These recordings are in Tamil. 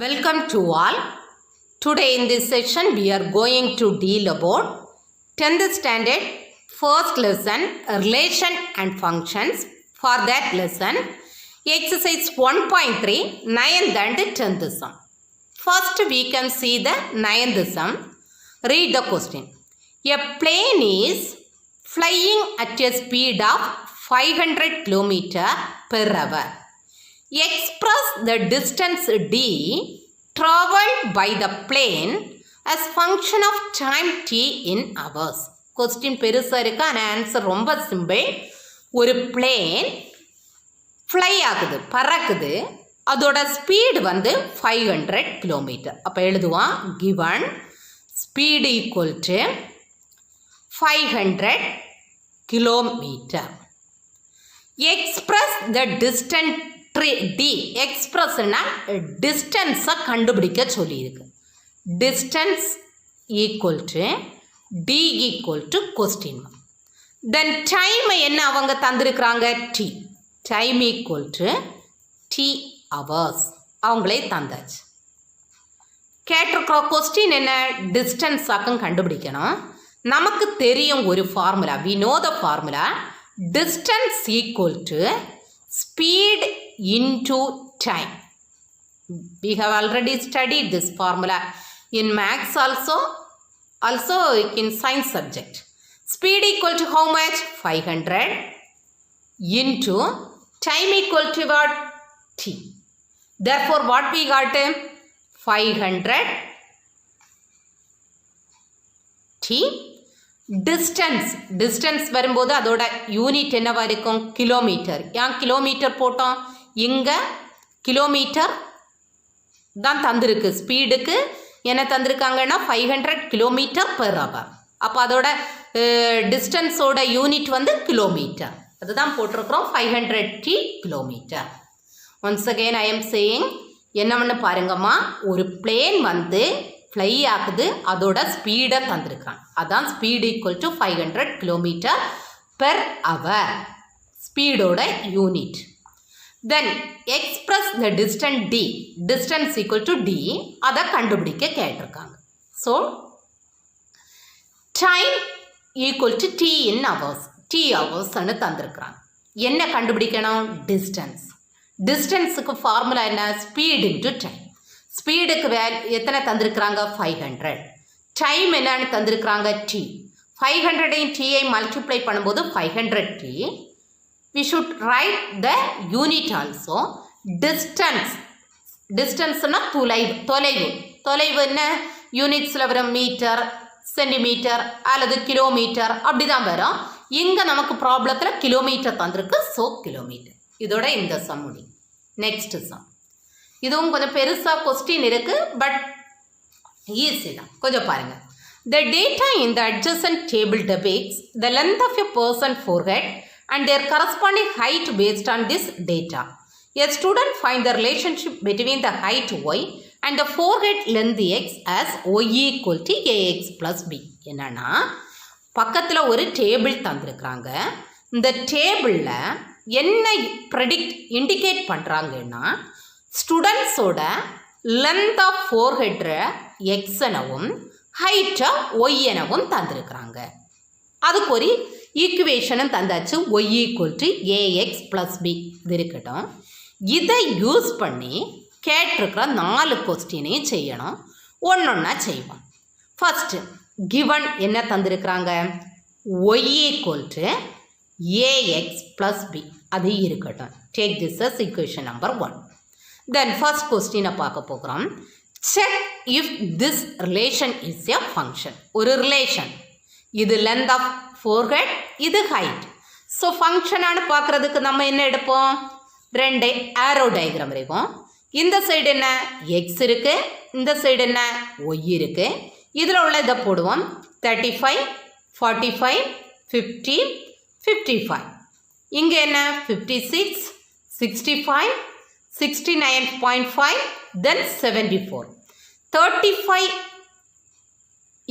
Welcome to all. Today in this session we are going to deal about 10th standard first lesson relation and functions. For that lesson exercise 1.3 9th and 10th sum. First we can see the 9th sum. Read the question. A plane is flying at a speed of 500 km per hour. Express the distance d traveled by the plane as function of time t in hours. Question பெருசா இருக்கு ஆனா ஆன்சர் ரொம்ப சிம்பிள். ஒரு பிளேன் ஃப்ளை ஆகுது, பறக்குது. அதோட ஸ்பீடு 500 கிலோமீட்டர். அப்போ எழுதுவான் given speed equal to 500 kilometre. Express the distance d எக்ஸ்பிரஸ்னா டிஸ்டன்ஸை கண்டுபிடிக்க சொல்லியிருக்கு. Distance equal to d equal to question. Then time என்ன அவங்க தந்திருக்கிறாங்க t. Time equal to t hours அவங்களே தந்தாச்சு. கேட்டிருக்கிற கொஸ்டின் என்ன டிஸ்டன்ஸாக்கும் கண்டுபிடிக்கணும். நமக்கு தெரியும் ஒரு formula. We know the formula. Distance equal to speed into time. We have already studied this formula in maths also in science subject. Speed equal to how much? 500 into time equal to what? T. Therefore what we got? 500 T. Distance வரும்போது அதோட யூனிட் என்னவா இருக்கும்? கிலோமீட்டர். ஏன் கிலோமீட்டர் போட்டோம்? இங்கே கிலோமீட்டர் தான் தந்திருக்கு. ஸ்பீடுக்கு என்ன தந்திருக்காங்கன்னா 500 கிலோமீட்டர் பெர் ஹவர். அப்போ அதோட டிஸ்டன்ஸோட யூனிட் கிலோமீட்டர். அதுதான் போட்டிருக்கிறோம் 500 D kilometre. Once again I am saying என்னன்னு பாருங்கம்மா. ஒரு பிளேன் ஃப்ளை ஆகுது, அதோட ஸ்பீடை தந்திருக்கான். அதான் speed equal to 500 kilometre per hour. ஸ்பீடோட unit. Then express the distance d. Distance equal to d. அதை கண்டுபிடிக்க கேட்டிருக்காங்க. So time equal to t in hours. T ஹவர்ஸ்ன்னு தந்திருக்கிறாங்க. என்ன கண்டுபிடிக்கணும்? டிஸ்டன்ஸ். டிஸ்டன்ஸுக்கு ஃபார்முலா என்ன? Speed into time. ஸ்பீடுக்கு எத்தனை தந்திருக்கிறாங்க? 500. டைம் என்னன்னு தந்திருக்கிறாங்க? டி. 500 டியை மல்டிப்ளை பண்ணும்போது 500 t. We should write the unit also. டிஸ்டன்ஸ்னா தொலைவு என்ன யூனிட்ஸில் வரும்? மீட்டர், சென்டிமீட்டர் அல்லது கிலோமீட்டர் அப்படி தான் வரும். இங்கே நமக்கு ப்ராப்ளத்தில் கிலோமீட்டர் தந்திருக்கு. So kilometre. இதோட இந்த சம் முடியும். Next sum. இதுவும் கொஞ்சம் பெருசாக கொஸ்டின் இருக்குது, பட் ஈஸி தான். கொஞ்சம் பாருங்கள். The data in the adjacent table depicts the length of a person's forehead and their corresponding height based on this data. A student find the relationship between the height y and the forehead length x as y equal to ax plus b. என்னன்னா பக்கத்தில் ஒரு டேபிள் தந்திருக்கிறாங்க. இந்த டேபிளில் என்ன இண்டிகேட் பண்ணுறாங்கன்னா ஸ்டூடெண்ட்ஸோட லென்த் ஆஃப் ஃபோர்ஹெட்டை எக்ஸ் எனவும் ஹைட்டை ஒய் எனவும் தந்திருக்கிறாங்க. அதுக்கு ஒரு ஈக்குவேஷனும் தந்தாச்சு. Y equal to ax plus b. இது இருக்கட்டும். இதை யூஸ் பண்ணி கேட்டிருக்கிற 4 கொஸ்டினையும் செய்யணும். ஒன்றொன்னா செய்வோம். ஃபஸ்ட்டு கிவன் என்ன தந்திருக்கிறாங்க? Y equal to ax plus b. அது இருக்கட்டும். Take this as equation number 1. Then first question பார்க்க போகிறோம். Check if this relation is a function. ஒரு ரிலேஷன். இது length of forehead, இது height. ஸோ ஃபங்க்ஷனானு பார்க்குறதுக்கு நம்ம என்ன எடுப்போம்? 2 ஆரோ டயக்ராம் வரைக்கும். இந்த சைடு என்ன? எக்ஸ் இருக்குது. இந்த சைடு என்ன? ஒய் இருக்குது. இதில் உள்ள இதை போடுவோம். 35, 45, 50, 55. இங்கே என்ன? 56, 65, 69.5, then 74. 35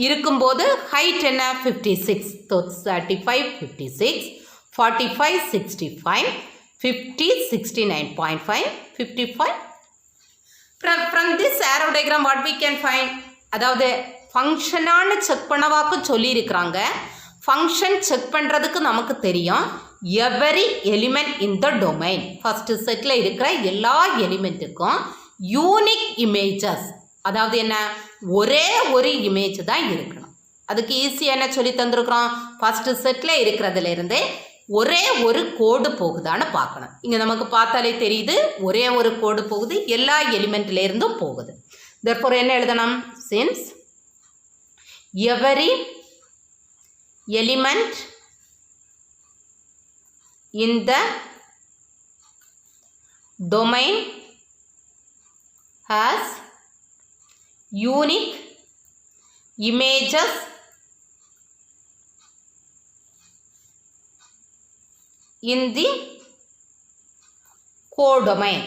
இருக்கும்போது ஹைட் என்ன? 56. 35, 56, 45, 65, 50, 69.5, 55, From this arrow diagram what we can find, அதாவது ஃபங்க்ஷனானு செக் பண்ணவாக்கு சொல்லியிருக்கிறாங்க. ஃபங்க்ஷன் செக் பண்ணுறதுக்கு நமக்கு தெரியும் every element in the domain, first settle இருக்கிற எல்லா எலிமெண்ட்டுக்கும் யூனிக் இமேஜஸ், அதாவது என்ன ஒரே ஒரு இமேஜ் தான் இருக்கணும். அதுக்கு ஈஸியாக என்ன சொல்லி தந்துருக்குறோம், ஃபஸ்ட்டு செட்டில் இருக்கிறதுலேருந்து ஒரே ஒரு கோடு போகுதான்னு பார்க்கணும். இங்கே நமக்கு பார்த்தாலே தெரியுது ஒரே ஒரு கோடு போகுது, எல்லா எலிமெண்ட்லேருந்தும் போகுது. therefore என்ன எழுதணும், since every element in the domain has unique images in the codomain.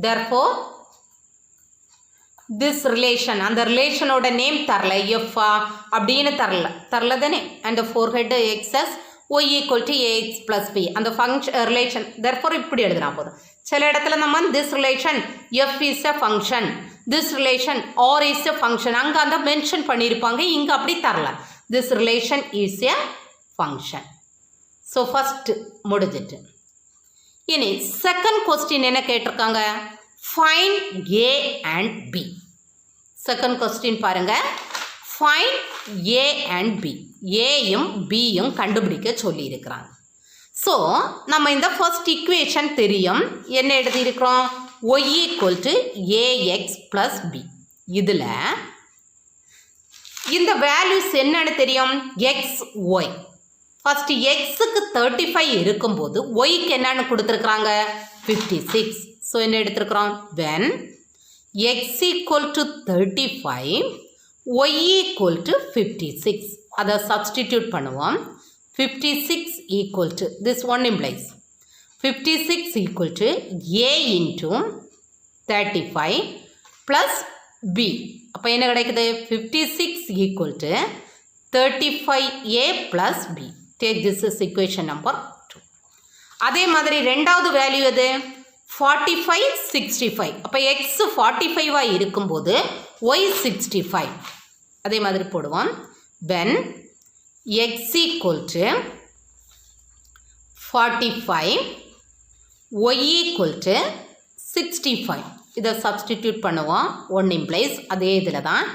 Therefore this relation, அந்த ரிலேஷனோட நேம் தரல, எஃப்ஆ அப்படின்னு தரல தானே, and forehead x is y equal to ax plus b, அந்த ஃபங்க்ஷன் ரிலேஷன். therefore இப்படி எழுதினா போதும். சில இடத்துல நம்ம this relation f is a function, this relation R is a function, அங்கே அந்த மென்ஷன் பண்ணியிருப்பாங்க, இங்கே அப்படி தரல. This relation is a function. So first முடிஞ்சிட்டு. இனி செகண்ட் கொஸ்டின் என்ன கேட்டிருக்காங்க, find a and b. Second question பாருங்க, ஃபைண்ட் ஏ அண்ட் பி, ஏயும் பியும் கண்டுபிடிக்க சொல்லியிருக்கிறாங்க. ஸோ நம்ம இந்த ஃபர்ஸ்ட் இக்குவேஷன் தெரியும், என்ன எழுதியிருக்கிறோம், y equal to ax plus b. இதில் இந்த வேல்யூஸ் என்னன்னு தெரியும், எக்ஸ் ஒய். ஃபஸ்ட்டு எக்ஸுக்கு 35 இருக்கும்போது ஒய்க்கு என்னன்னு கொடுத்துருக்குறாங்க 56. ஸோ என்ன எடுத்துருக்குறோம், when x equal to 35 y equal to 56, அதை சப்ஸ்டிடியூட் பண்ணுவோம். 56 equal to this one implies 56 equal to a into 35 plus b. அப்போ என்ன கிடைக்குது, 56 equal to 35a plus b. Take this is equation number 2. அதே மாதிரி ரெண்டாவது வேல்யூ எது, 45 65. அப்போ x 45 இருக்கும்போது y 65. அதே மாதிரி போடுவோம், when x equal to 45 y equal to 65. இதை சப்ஸ்டிடியூட் பண்ணுவோம், 1 implies அதே இதில் தான்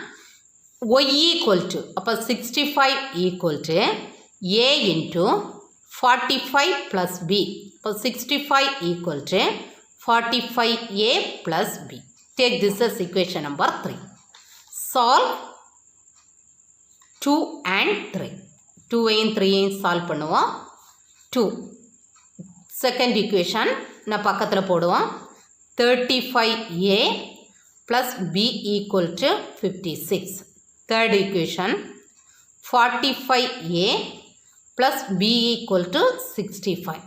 y equal to, அப்போ 65 equal to a into 45 plus b. இப்போ 65 equal to 45a plus b. Take this as equation number 3. Solve 2 and 3. 2ஐயும் 3ஐயும் solve பண்ணுவோம். 2 செகண்ட் equation நான் பக்கத்தில் போடுவோம். 35a plus b equal to 56. Third equation 45a plus b equal to 65.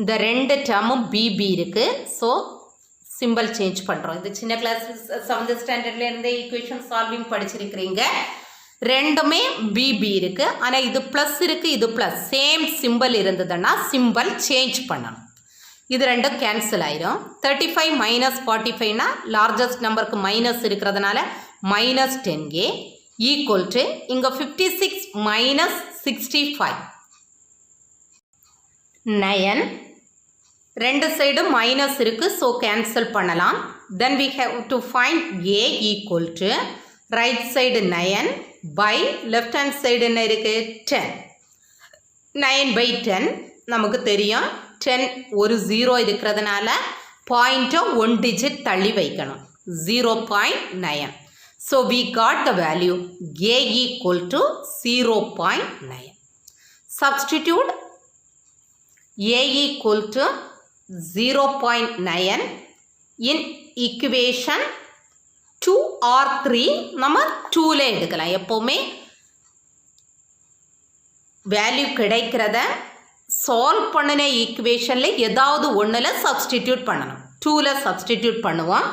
இந்த ரெண்டு டேர்மும் பிபி இருக்குது. ஸோ சிம்பிள் சேஞ்ச் பண்ணுறோம். இது சின்ன கிளாஸ் 7th ஸ்டாண்டர்ட்லேருந்தே ஈக்குவேஷன் சால்விங் படிச்சிருக்கிறீங்க. ரெண்டுமே பிபி இருக்குது. ஆனால் இது ப்ளஸ் இருக்குது, இது ப்ளஸ். சேம் சிம்பிள் இருந்ததுன்னா சிம்பிள் சேஞ்ச் பண்ணணும். இது ரெண்டும் கேன்சல் ஆயிரும். 35 மைனஸ் 45னா லார்ஜஸ்ட் நம்பருக்கு மைனஸ் இருக்கிறதுனால மைனஸ் 10a ஈக்குவல் டு இங்கே 56 மைனஸ் 65 9. ரெண்டு சைடும் மைனஸ் இருக்குது, ஸோ கேன்சல் பண்ணலாம். Then we have to find a equal to right side 9 by left hand side என்ன இருக்குது 10. 9/10 நமக்கு தெரியும். 10 ஒரு 0 இருக்கிறதுனால பாயிண்ட்டை 1 digit தள்ளி வைக்கணும், 0.9. So we got the value a equal to 0.9. Substitute a equal to 0.9 in equation 2 or 3. நம்ம 2ல எடுக்கலாம். எப்போவுமே வேல்யூ கிடைக்கிறத சால்வ் பண்ணின ஈக்குவேஷனில் ஏதாவது ஒன்றில் சப்ஸ்டிடியூட் பண்ணணும். 2ல சப்ஸ்டிடியூட் பண்ணுவோம்.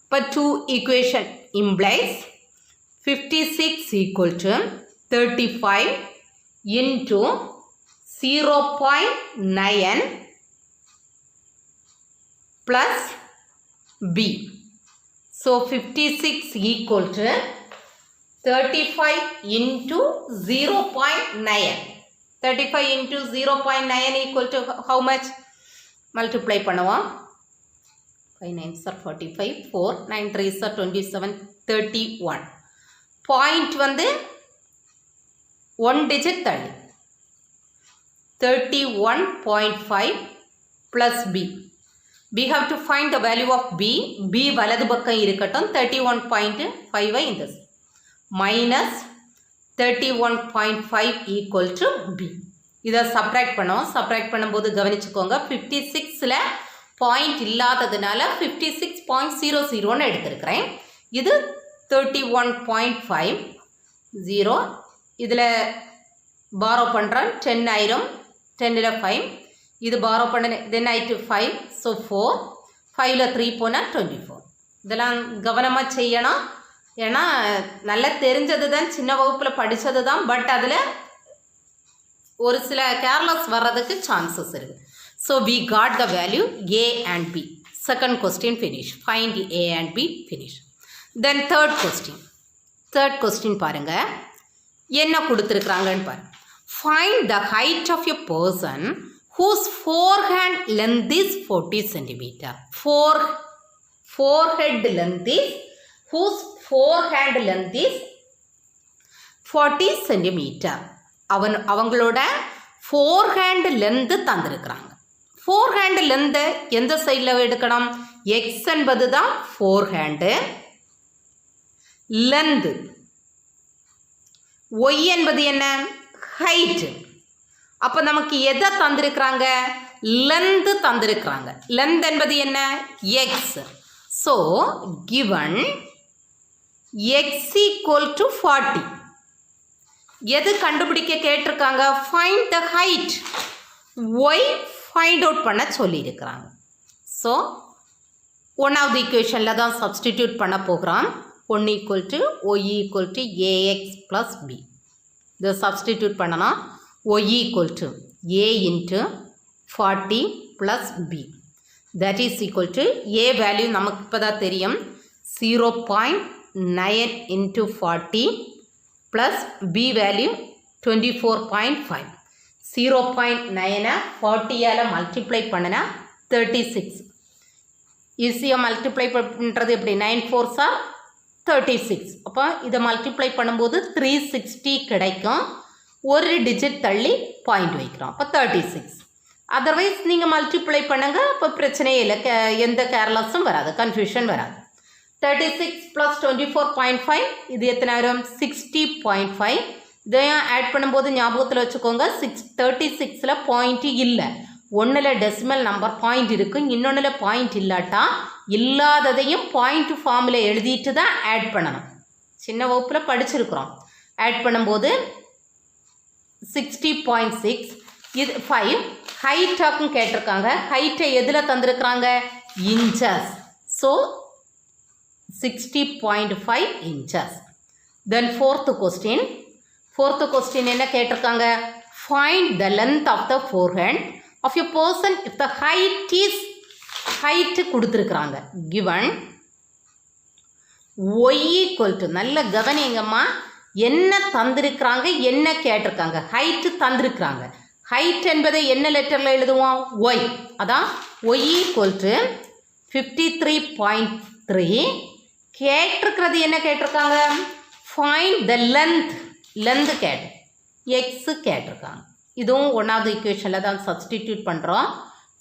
இப்போ 2 equation implies 56 equal to 35 into 0.9 plus B. So 56 equal to 35 into 0.9. 35 into 0.9 equal to how much? Multiply பண்ணுவோம். 5 9s are 45, 4 9 3s are 27, 31. Point வந்து 1 digit தள்ளி 31.5 plus B. We have to find the value of B. B வலது பக்கம் இருக்கட்டும் 31.5 இந்த minus 31.5 equal to B. இதை subtract பண்ணுவோம். subtract பண்ணும்போது கவனிச்சுக்கோங்க 56ல பாயிண்ட் இல்லாததுனால 56.00 எடுத்திருக்கிறேன். இது 31.5 0. இதில் borrow பண்ணுறேன் 10 ஆயிரம் 10ல் 5. இது borrow பண்ண then ஆயிட்டு 5. ஸோ 4 5ல் 3 போனால் 24. இதெல்லாம் கவனமாக செய்யணும். ஏன்னா நல்லா தெரிஞ்சது தான், சின்ன வகுப்பில் படித்தது தான். பட் அதில் ஒரு சில கேர்லெஸ் வர்றதுக்கு சான்சஸ் இருக்குது. So we got the value A and B. Second question finish. Find A and B finish. Then third question பாருங்கள் என்ன கொடுத்துருக்குறாங்கன்னு பாருங்கள். Find the height of a person whose forehand length is 40 centimeter. Forehead length is, whose forehand length is 40 centimeter. அவங்களோட forehand length தந்திருக்கிறாங்க. forehand length எந்த சைடில் எடுக்கணும்? x என்பது தான் forehand length. y என்பது என்ன? height. அப்போ நமக்கு எதை தந்திருக்கிறாங்க? length தந்திருக்கிறாங்க. length என்பது என்ன? x. So given x equal to 40. எது கண்டுபிடிக்க கேட்டிருக்காங்க? find the height. y find out பண்ண சொல்லியிருக்கிறாங்க. ஸோ ஒன்றாவது ஈக்குவேஷனில் தான் சப்ஸ்டிடியூட் பண்ண போகிறோம். 1 equal to y equal to ax plus b. இதை சப்ஸ்டிடியூட் பண்ணலாம். y equal to a into 40 plus b. That is equal to a value நமக்கு இப்போ தான் தெரியும் 0.9 into 40 plus b value 24.5. 0.9 40ஆல் multiply பண்ணினா 36. ஈஸியாக மல்டிப்ளை பண்ணுறது எப்படி? 9 4s are 36. அப்போ இதை மல்டிப்ளை பண்ணும்போது 360 கிடைக்கும். ஒரு டிஜிட் தள்ளி பாயிண்ட் வைக்கிறோம். அப்போ 36. அதர்வைஸ் நீங்கள் மல்டிப்ளை பண்ணுங்க. அப்போ பிரச்சனையே இல்லை, எந்த கேர்லெஸ்ஸும் வராது, கன்ஃபியூஷன் வராது. 36 + 24.5 இது எத்தனை வரும்? 60.5. இதையும் ஆட் பண்ணும்போது ஞாபகத்தில் வச்சுக்கோங்க 36ல் பாயிண்ட் இல்லை. ஒன்றில் டெசிமல் நம்பர் பாயிண்ட் இருக்குது, இன்னொன்றில் பாயிண்ட் இல்லாட்டா இல்லாததையும் பாயிண்ட் ஃபார்மில் எழுதிட்டு தான் ஆட் பண்ணணும். சின்ன வகுப்பில் படிச்சிருக்கிறோம். ஆட் பண்ணும்போது 60.6. இது 5. ஹைட்டாக்கும் கேட்டிருக்காங்க. ஹைட்டை எதில் தந்திருக்கிறாங்க? Inches. So 60.5 inches. Then fourth question என்ன கேட்டிருக்காங்க? Find the length of the forehand of a person if the height கொடுத்துருக்குறாங்க. given y equal to, நல்ல கவனிங்கம்மா, என்ன தந்திருக்கிறாங்க, என்ன கேட்டிருக்காங்க? ஹைட்டு தந்திருக்கிறாங்க. ஹைட் என்பதை என்ன லெட்டரில் எழுதுவோம்? y. அதான் y equal to 53.3. கேட்டிருக்கிறது என்ன கேட்டிருக்காங்க? ஃபைண்ட் த லென்த் கேட்டு எக்ஸு கேட்டிருக்காங்க. இதுவும் ஒன்றாவது ஈக்குவேஷனில் தான் சப்ஸ்டிடியூட் பண்ணுறோம்.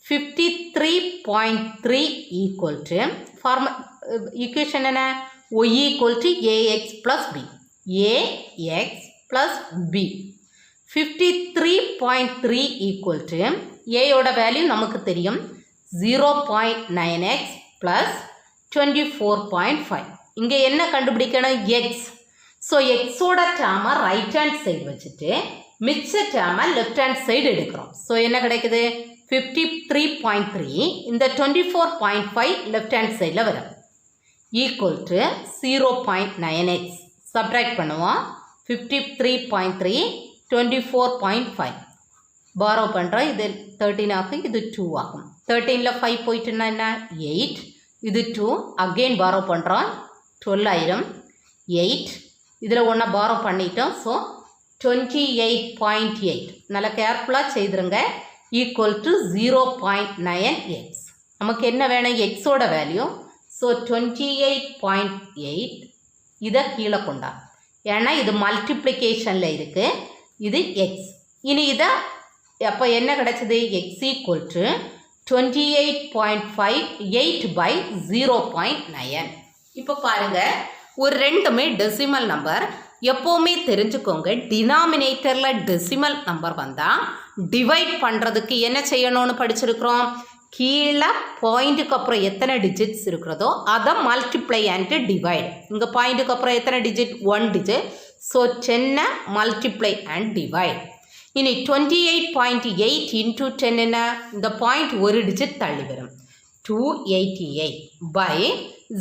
53.3 ஈக்குவல் டு ஈக்குவேஷன் என்ன? y equal to ax plus b. ax plus b. 53.3 equal to ஏயோட வேல்யூ நமக்கு தெரியும் 0.9x ப்ளஸ் 24.5. இங்கே என்ன கண்டுபிடிக்கணும்? எக்ஸ். ஸோ எக்ஸோட டேமை ரைட் ஹேண்ட் சைடு வச்சுட்டு மிச்ச டேமை லெஃப்ட் ஹேண்ட் சைடு எடுக்கிறோம். ஸோ என்ன கிடைக்குது? 53.3 இந்த 24.5 லெஃப்ட் ஹேண்ட் சைடில் வரும். Equal to 0.9x. சப்ட்ராக்ட் பண்ணுவோம். 53.3 24.5 பாரோ பண்ணுறோம். இது 13 ஆகும், இது 2 ஆகும். 13ல் 5 போயிட்டுன்னா என்ன? 8. இது 2 அகெயின் பாரோ பண்ணுறோம் 12,000 8 இதில் ஒன்றா பாரோ பண்ணிட்டோம் ஸோ 28.8 நல்லா கேர்ஃபுல்லாக செய்துருங்க ஈக்குவல் டு 0.9x நமக்கு என்ன வேணும் எக்ஸோட வேல்யூ ஸோ 28.8 இதை கீழே கொண்டா ஏன்னா இது மல்டிப்ளிகேஷனில் இருக்குது இது எக்ஸ் இனி இதை அப்போ என்ன கிடச்சிது எக்ஸ் ஈக்குவல் டு 28.58 by 0.9 இப்போ பாருங்கள் ஒரு ரெண்டுமே டெசிமல் நம்பர் எப்போவுமே தெரிஞ்சுக்கோங்க டினாமினேட்டரில் டெசிமல் நம்பர் வந்தால் டிவைட் பண்ணுறதுக்கு என்ன செய்யணும்னு படிச்சிருக்கிறோம் கீழே பாயிண்ட்டுக்கு அப்புறம் எத்தனை டிஜிட்ஸ் இருக்கிறதோ அதை மல்டிப்ளை அண்ட் டிவைட் இங்கே பாயிண்ட்டுக்கு அப்புறம் எத்தனை digit 1 digit so 10 multiply and divide இனி 28.8 இன்டூ 10 என்ன இந்த பாயிண்ட் ஒரு டிஜிட் தள்ளி வரும் 288 பை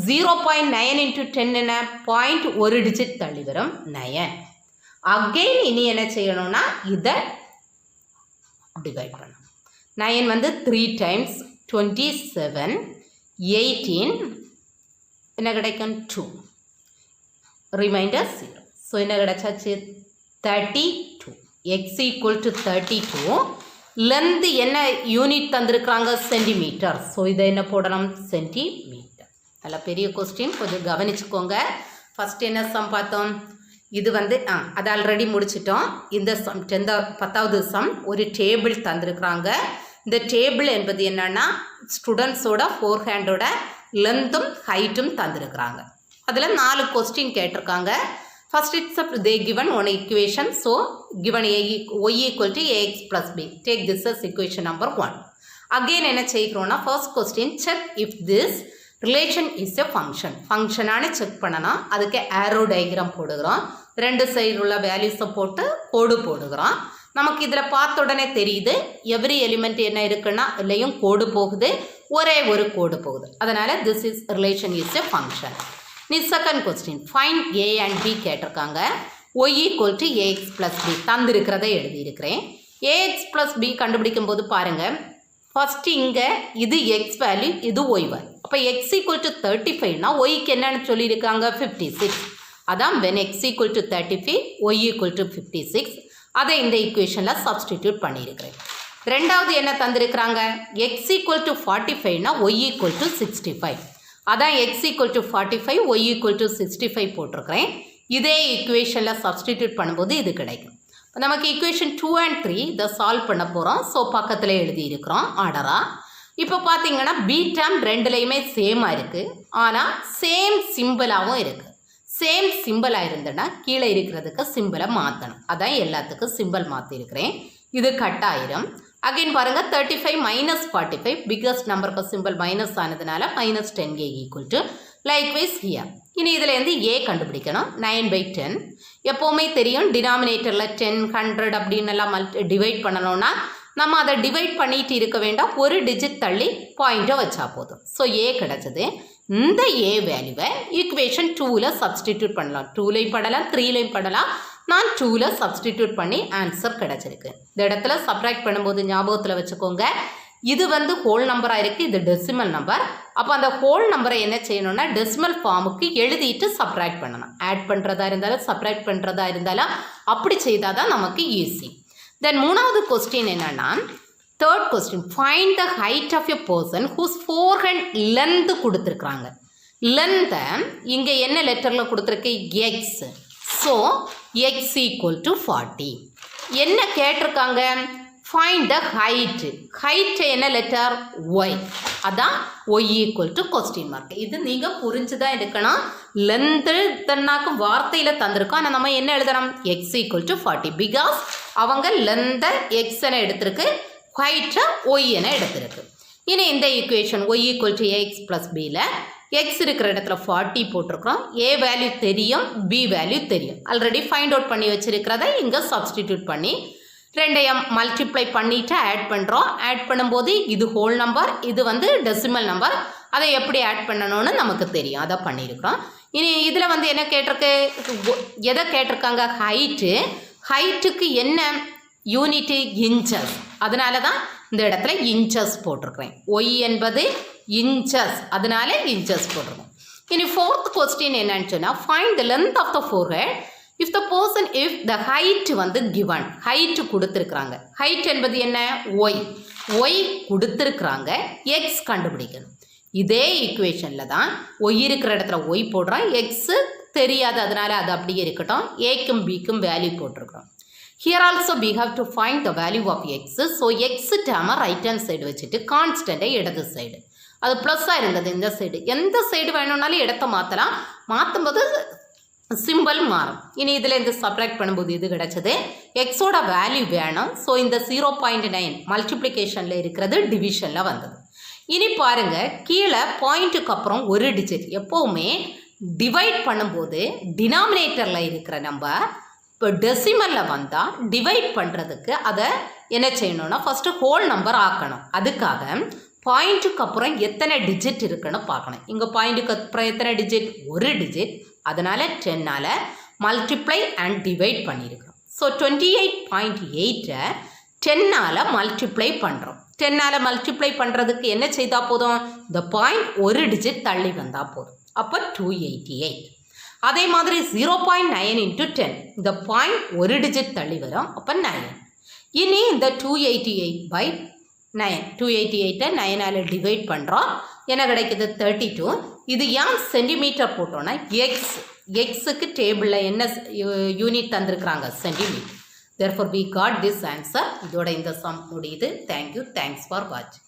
0.9 இன்டூ 10 என்ன பாயிண்ட் ஒரு டிஜிட் தள்ளி வரும் 9 அகெயின் இனி என்ன செய்யணும்னா இதை டிவைட் பண்ணணும் 9 வந்து 3 டைம்ஸ் 27 18 என்ன கிடைக்கும் 2 ரிமைண்டர் 0 ஸோ என்ன கிடைச்சாச்சு 32 x ஈக்குவல் டு 32 லென்த் என்ன யூனிட் தந்திருக்கிறாங்க சென்டிமீட்டர் ஸோ இதை என்ன போடணும் சென்டிமீட்டர் நல்ல பெரிய கொஸ்டின் கொஞ்சம் கவனிச்சுக்கோங்க ஃபஸ்ட் என்ன சம் பார்த்தோம் இது வந்து அது ஆல்ரெடி முடிச்சிட்டோம் இந்த சம் 10வது சம் ஒரு டேபிள் தந்திருக்கிறாங்க இந்த டேபிள் என்பது என்னன்னா ஸ்டூடெண்ட்ஸோட ஃபோர் ஹேண்டோட லென்த்தும் ஹைட்டும் தந்திருக்கிறாங்க அதில் 4 கொஸ்டின் கேட்டிருக்காங்க first they given one equation so given y equal to ax plus b take this as equation number 1 again என்ன செய்கிறோம்னா first question check if this relation is a function ஃபங்க்ஷனானு செக் பண்ணனா அதுக்கு arrow diagram போடுகிறோம் ரெண்டு சைடு உள்ள வேல்யூஸை போட்டு கோடு போடுகிறோம் நமக்கு இதில் பார்த்த உடனே தெரியுது எவ்ரி எலிமெண்ட் என்ன இருக்குன்னா இல்லையும் கோடு போகுது ஒரே ஒரு கோடு போகுது அதனால் this is relation is a function நீ second question find a and b கேட்டிருக்காங்க y equal to ax plus b தந்திருக்கிறத எழுதியிருக்கிறேன் ஏஎக்ஸ் ப்ளஸ் பி கண்டுபிடிக்கும் போது பாருங்கள் ஃபஸ்ட்டு இங்கே இது எக்ஸ் வேல்யூ இது ஒய் வேல்யூ அப்போ எக்ஸ் ஈக்குவல் டு 35னா ஒய்க்கு என்னன்னு சொல்லியிருக்காங்க 56 அதான் when x equal to 35 y equal to 56 அதை இந்த ஈக்குவேஷனில் சப்ஸ்டிடியூட் பண்ணியிருக்கிறேன் ரெண்டாவது என்ன தந்திருக்கிறாங்க எக்ஸ் ஈக்குவல் டு 45னா ஒய் ஈக்குவல் டு 65 அதான் x equal to 45 y equal to 65 போட்டிருக்கிறேன் இதே ஈக்குவேஷனில் சப்ஸ்டிடியூட் பண்ணும்போது இது கிடைக்கும் நமக்கு ஈக்குவேஷன் 2 and 3 இதை சால்வ் பண்ண போகிறோம் ஸோ பக்கத்தில் எழுதியிருக்கிறோம் ஆர்டராக இப்போ பார்த்தீங்கன்னா பி டேர்ம் ரெண்டுலேயுமே சேமாக இருக்குது ஆனால் சேம் சிம்பிளாகவும் இருக்குது சேம் சிம்பிளாக இருந்ததுன்னா கீழே இருக்கிறதுக்கு சிம்பிளை மாற்றணும் அதான் எல்லாத்துக்கும் சிம்பிள் மாற்றிருக்கிறேன் இது கட் ஆயிரும் அகைன் பாருங்கள் 35 மைனஸ் 45 பிக்கஸ்ட் நம்பருக்கு சிம்பிள் மைனஸ் ஆனதுனால minus 10a equal to likewise here இனி இதுலேருந்து ஏ கண்டுபிடிக்கணும் 9/10 எப்போவுமே தெரியும் டினாமினேட்டரில் 10 100 அப்படின்னு எல்லாம் டிவைட் பண்ணணும்னா நம்ம அதை டிவைட் பண்ணிட்டு இருக்க வேண்டாம் ஒரு டிஜிட் தள்ளி பாயிண்ட்டை வச்சா போதும் ஸோ ஏ கிடச்சது இந்த ஏ வேல்யூவை ஈக்குவேஷன் 2ல் சப்ஸ்டிடியூட் பண்ணலாம் 2லையும் படலாம் 3லையும் படலாம் நான் 2ல் சப்ஸ்டிடியூட் பண்ணி ஆன்சர் கிடச்சிருக்கு இந்த இடத்துல சப்ராக்ட் பண்ணும்போது ஞாபகத்தில் வச்சுக்கோங்க இது வந்து ஹோல் நம்பராக இருக்குது இது டெசிமல் நம்பர் அப்போ அந்த ஹோல் நம்பரை என்ன செய்யணும்னா டெசிமல் ஃபார்முக்கு எழுதிட்டு சப்ராக்ட் பண்ணணும் ஆட் பண்ணுறதா இருந்தாலும் சப்ராக்ட் பண்ணுறதா இருந்தாலும் அப்படி செய்தால் தான் நமக்கு ஈஸி தென் மூணாவது கொஸ்டின் என்னன்னா third question find the height of a person whose forehead length கொடுத்துருக்குறாங்க லென்த்தை இங்கே என்ன லெட்டரில் கொடுத்துருக்கு x so x equal to 40 என்ன கேட்டிருக்காங்க ஃபைண்ட் த ஹைட்டு ஹைட்டு என்ன லெட்டர் ஒய் அதான் y equal to question mark இது நீங்கள் புரிஞ்சு தான் இருக்கணும் லென்த்து தன்னாக்கு வார்த்தையில் தந்திருக்கோம் ஆனால் நம்ம என்ன எழுதணும் எக்ஸ் ஈக்குவல் டு 40 பிகாஸ் அவங்க லென்த்தை எக்ஸ் என எடுத்திருக்கு ஹைட்டை ஒய் என எடுத்திருக்கு இனி இந்த equation y equal to x plus பியில் எக்ஸ் இருக்கிற இடத்துல 40 போட்டிருக்கிறோம் ஏ வேல்யூ தெரியும் பி வேல்யூ தெரியும் ஆல்ரெடி ஃபைண்ட் அவுட் பண்ணி வச்சுருக்கிறத இங்கே சப்ஸ்டிடியூட் பண்ணி ரெண்டையும் மல்டிப்ளை பண்ணிவிட்டு ஆட் பண்ணுறோம் ஆட் பண்ணும்போது இது ஹோல் நம்பர் இது வந்து டெசிமல் நம்பர் அதை எப்படி ஆட் பண்ணணும்னு நமக்கு தெரியும் அதை பண்ணியிருக்கிறோம் இனி இதில் வந்து என்ன கேட்டிருக்கு எதை ஹைட்டுக்கு என்ன யூனிட்டு இன்ச்சஸ் அதனால தான் இந்த இடத்துல இன்ச்சஸ் போட்டிருக்கிறேன். ஒய் என்பது இன்ச்சஸ், அதனால இன்ச்சஸ் போட்டிருக்கோம். இனி ஃபோர்த் கொஸ்டின் என்னன்னு சொன்னால், find the length of the forehead if the height வந்து கிவன். ஹைட் கொடுத்துருக்குறாங்க. ஹைட் என்பது என்ன? ஒய். ஒய் கொடுத்துருக்குறாங்க, எக்ஸ் கண்டுபிடிக்கணும். இதே ஈக்குவேஷனில் தான் ஒய் இருக்கிற இடத்துல ஒய் போடுறோம், எக்ஸு தெரியாது, அதனால அது அப்படியே இருக்கட்டும். ஏக்கும் பிக்கும் வேல்யூ போட்டிருக்கிறோம். Here also we have to find the value of x. So x டேமை ரைட் ஹேண்ட் சைடு வச்சுட்டு கான்ஸ்டண்ட்டை இடது சைடு, அது ப்ளஸ்ஸாக இருந்தது இந்த சைடு, எந்த சைடு வேணும்னாலும் இடத்த மாற்றலாம். மாற்றும்போது சிம்பிள் மாறும். இனி இதில் இந்த சப்ராக்ட் பண்ணும்போது இது கிடச்சது. எக்ஸோட வேல்யூ வேணும். ஸோ இந்த 0.9 மல்டிப்ளிகேஷனில் இருக்கிறது டிவிஷனில் வந்தது. இனி பாருங்க, கீழே பாயிண்ட்டுக்கு அப்புறம் ஒரு டிஜிட். எப்போவுமே டிவைட் பண்ணும்போது டினாமினேட்டரில் இருக்கிற நம்பர் இப்போ டெசிமலில் வந்தால் டிவைட் பண்ணுறதுக்கு அதை என்ன செய்யணும்னா ஃபஸ்ட்டு ஹோல் நம்பர் ஆக்கணும். அதுக்காக பாயிண்ட்டுக்கு அப்புறம் எத்தனை டிஜிட் இருக்குன்னு பார்க்கணும். இங்கே பாயிண்ட்டுக்கு அப்புறம் எத்தனை டிஜிட்? ஒரு டிஜிட். அதனால் 10ஆல் மல்டிப்ளை அண்ட் டிவைட் பண்ணியிருக்கிறோம். ஸோ 28.8 10ஆல் மல்டிப்ளை பண்ணுறோம். 10ஆல் மல்டிப்ளை பண்ணுறதுக்கு என்ன செய்தால் போதும்? இந்த பாயிண்ட் ஒரு டிஜிட் தள்ளி வந்தால் போதும். அப்போ 288. அதே மாதிரி 0.9 × 10, இந்த பாயிண்ட் ஒரு டிஜிட் தள்ளி வரும், அப்போ 9. இனி இந்த 288/9, 288ஐ 9ஆல் டிவைட் பண்ணுறோம். என்ன கிடைக்குது? 32. இது ஏன் சென்டிமீட்டர் போட்டோன்னா எக்ஸுக்கு டேபிளில் என்ன யூனிட் தந்திருக்கிறாங்க? Centimetre. therefore we got this answer. இதோட இந்த சம் முடியுது. தேங்க்யூ. தேங்க்ஸ் ஃபார் வாட்சிங்.